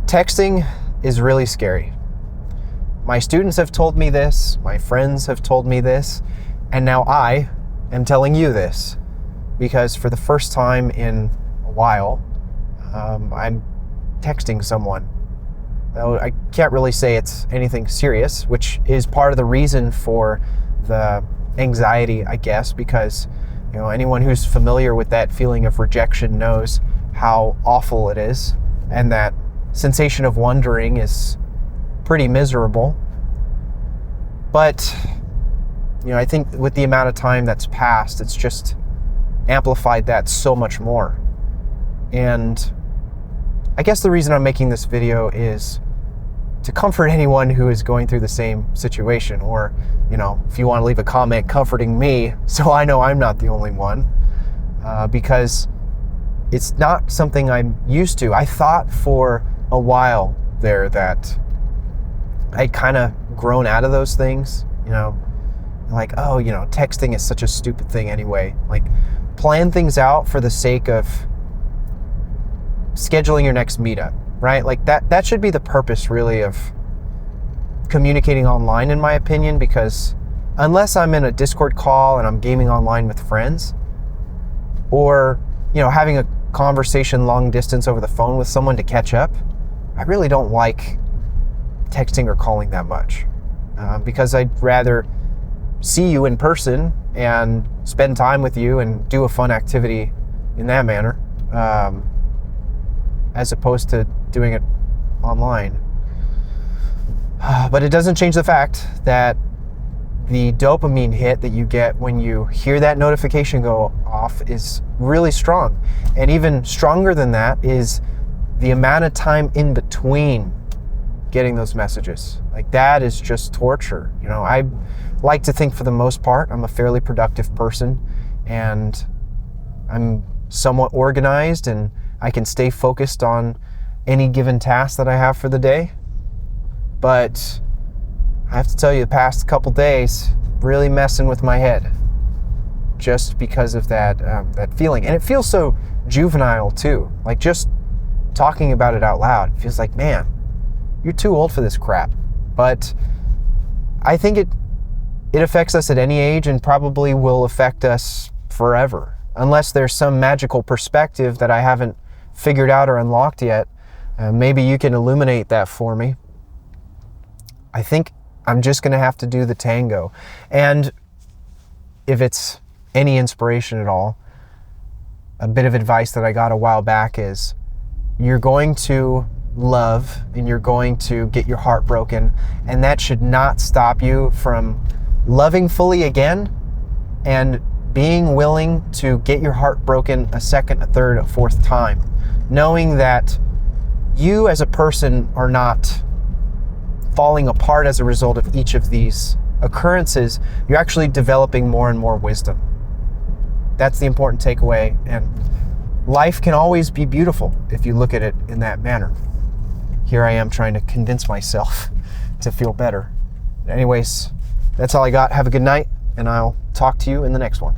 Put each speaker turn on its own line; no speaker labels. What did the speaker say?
Texting is really scary. My students have told me this, my friends have told me this, and now I am telling you this because for the first time in a while, I'm texting someone. I can't really say it's anything serious, which is part of the reason for the anxiety, I guess, because anyone who's familiar with that feeling of rejection knows how awful it is, and that sensation of wondering is pretty miserable. But I think with the amount of time that's passed, it's just amplified that so much more. And I guess the reason I'm making this video is to comfort anyone who is going through the same situation, or if you want to leave a comment comforting me so I know I'm not the only one, because it's not something I'm used to. I thought for a while there that I'd kind of grown out of those things, like, texting is such a stupid thing anyway. Like, plan things out for the sake of scheduling your next meetup, right? Like that should be the purpose really of communicating online, in my opinion, because unless I'm in a Discord call and I'm gaming online with friends, or having a conversation long distance over the phone with someone to catch up, I really don't like texting or calling that much, because I'd rather see you in person and spend time with you and do a fun activity in that manner, as opposed to doing it online. But it doesn't change the fact that the dopamine hit that you get when you hear that notification go off is really strong. And even stronger than that is the amount of time in between getting those messages. Like, that is just torture. I like to think for the most part I'm a fairly productive person, and I'm somewhat organized, and I can stay focused on any given task that I have for the day. But I have to tell you, the past couple days really messing with my head just because of that feeling. And it feels so juvenile too. Like, just talking about it out loud, it feels like, man, you're too old for this crap. But I think it affects us at any age, and probably will affect us forever, unless there's some magical perspective that I haven't figured out or unlocked yet. Maybe you can illuminate that for me. I think I'm just going to have to do the tango. And if it's any inspiration at all, a bit of advice that I got a while back is, you're going to love and you're going to get your heart broken, and that should not stop you from loving fully again and being willing to get your heart broken a second, a third, a fourth time, knowing that you as a person are not falling apart as a result of each of these occurrences. You're actually developing more and more wisdom. That's the important takeaway, and life can always be beautiful if you look at it in that manner. Here I am trying to convince myself to feel better. Anyways, that's all I got. Have a good night, and I'll talk to you in the next one.